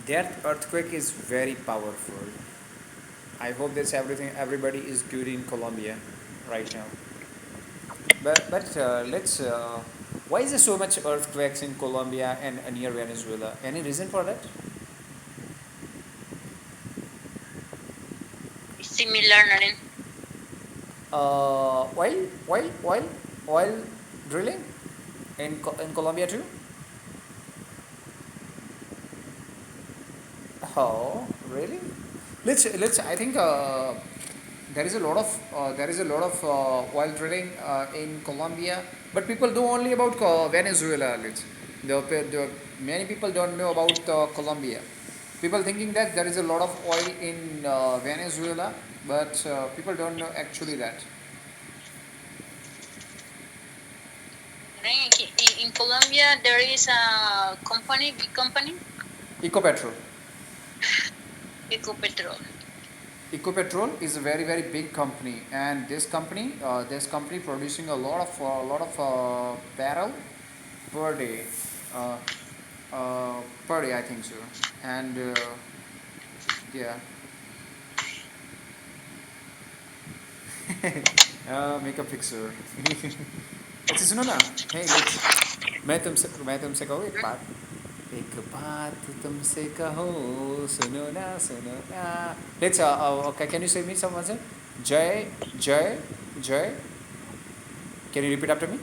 That earthquake is very powerful. I hope that's everything. Everybody is good in Colombia right now. But let's. Why is there so much earthquakes in Colombia and near Venezuela? Any reason for that? Similar, Naren. Oil drilling in Colombia too. Oh, really? Let's. I think there is a lot of oil drilling in Colombia, but people know only about Venezuela. The many people don't know about Colombia. People thinking that there is a lot of oil in Venezuela, but people don't know actually that. Naren, in Colombia, there is a company, big company, Ecopetrol. Ecopetrol. Ecopetrol is a very big company, and this company producing a lot of barrel per day, uh, per day I think so, and yeah, makeup fixer. अच्छा सुनो ना, hey let's मैं तुमसे कहूँ एक बात तुमसे कहो सुनो ना let's okay, can you say me some answer? Jay Jay Jay, can you repeat after me?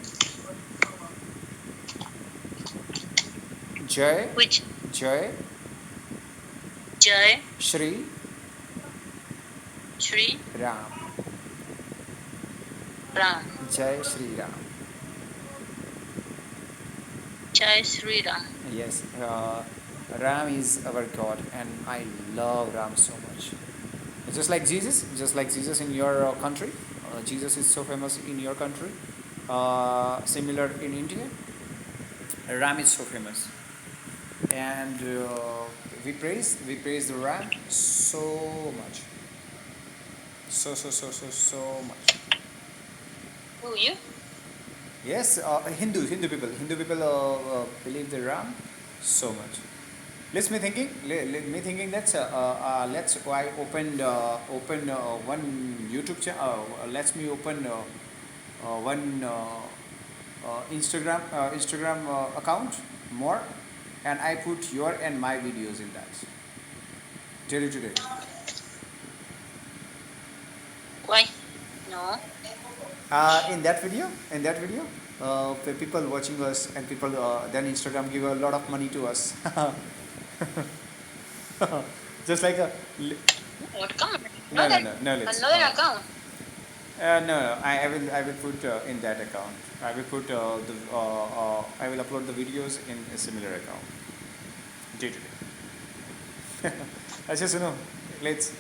Jay Which Jay Jai Shri Shri Ram. Ram. Jai Shri Ram. Jai Shri Ram. Yes, Ram is our God, and I love Ram so much. Just like Jesus in your country. Jesus is so famous in your country. Similar in India, Ram is so famous, and we praise the Ram so much, so much. Who you? Yes, Hindu people believe the Ram so much. Let me thinking let's I open one YouTube channel. Let's me open one Instagram account more, and I put your and my videos in that. Tell you today. Why? No. In that video, people watching us and people then Instagram give a lot of money to us. Just like a What account? no no Another no no let's another account. no, I will put in that account. I will put I will upload the videos in a similar account. Day to day. अच्छा सुनो, let's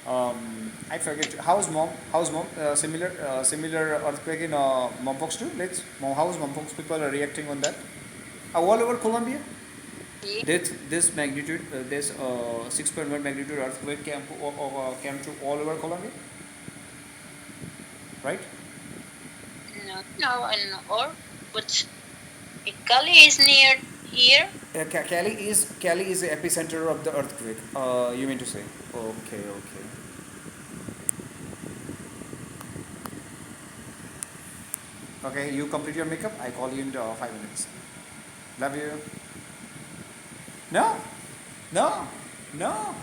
I forget how's mom similar earthquake in Mompox too. How's Mompox people are reacting on that? All over Colombia. Yeah. This magnitude, this 6.1 magnitude earthquake came to all over Colombia, right? No. No. And or but Cali is near here. Cali is the epicenter of the earthquake. You mean to say? Okay, okay. Okay, you complete your makeup. I call you in 5 minutes. Love you. No, no, no.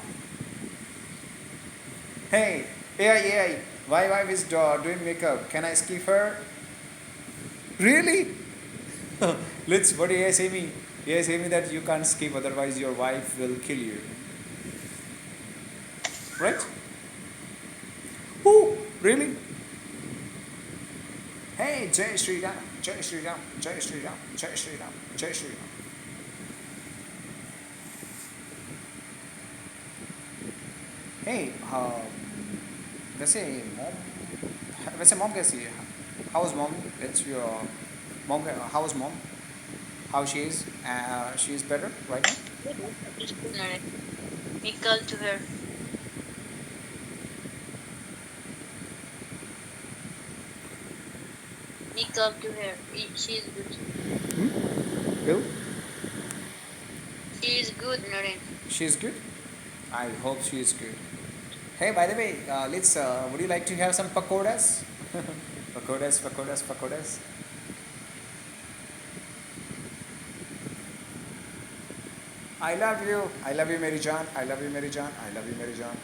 Hey, AI. My wife is doing makeup. Can I skip her? Really? Let's. What AI say me? AI say me that you can't skip, otherwise your wife will kill you. Right? Who? Really? Hey, Jai Shri Ram, Jai Shri Ram, Jai Shri Ram, Jai Shri Ram, Jai Shri Ram. Hey, वैसे mom वैसे mom कैसी है? How is mom? It's your mom. How is mom? How she is? She is better right now. Just ignorant. We call to her. We call to her. She is good. Bill? She is good, Noreen. She's good. I hope she is good. Hey, by the way, let's. Would you like to have some pakoras? Pakoras, pakoras, pakoras. I love you. I love you, Mary John. I love you, Mary John. I love you, Mary John.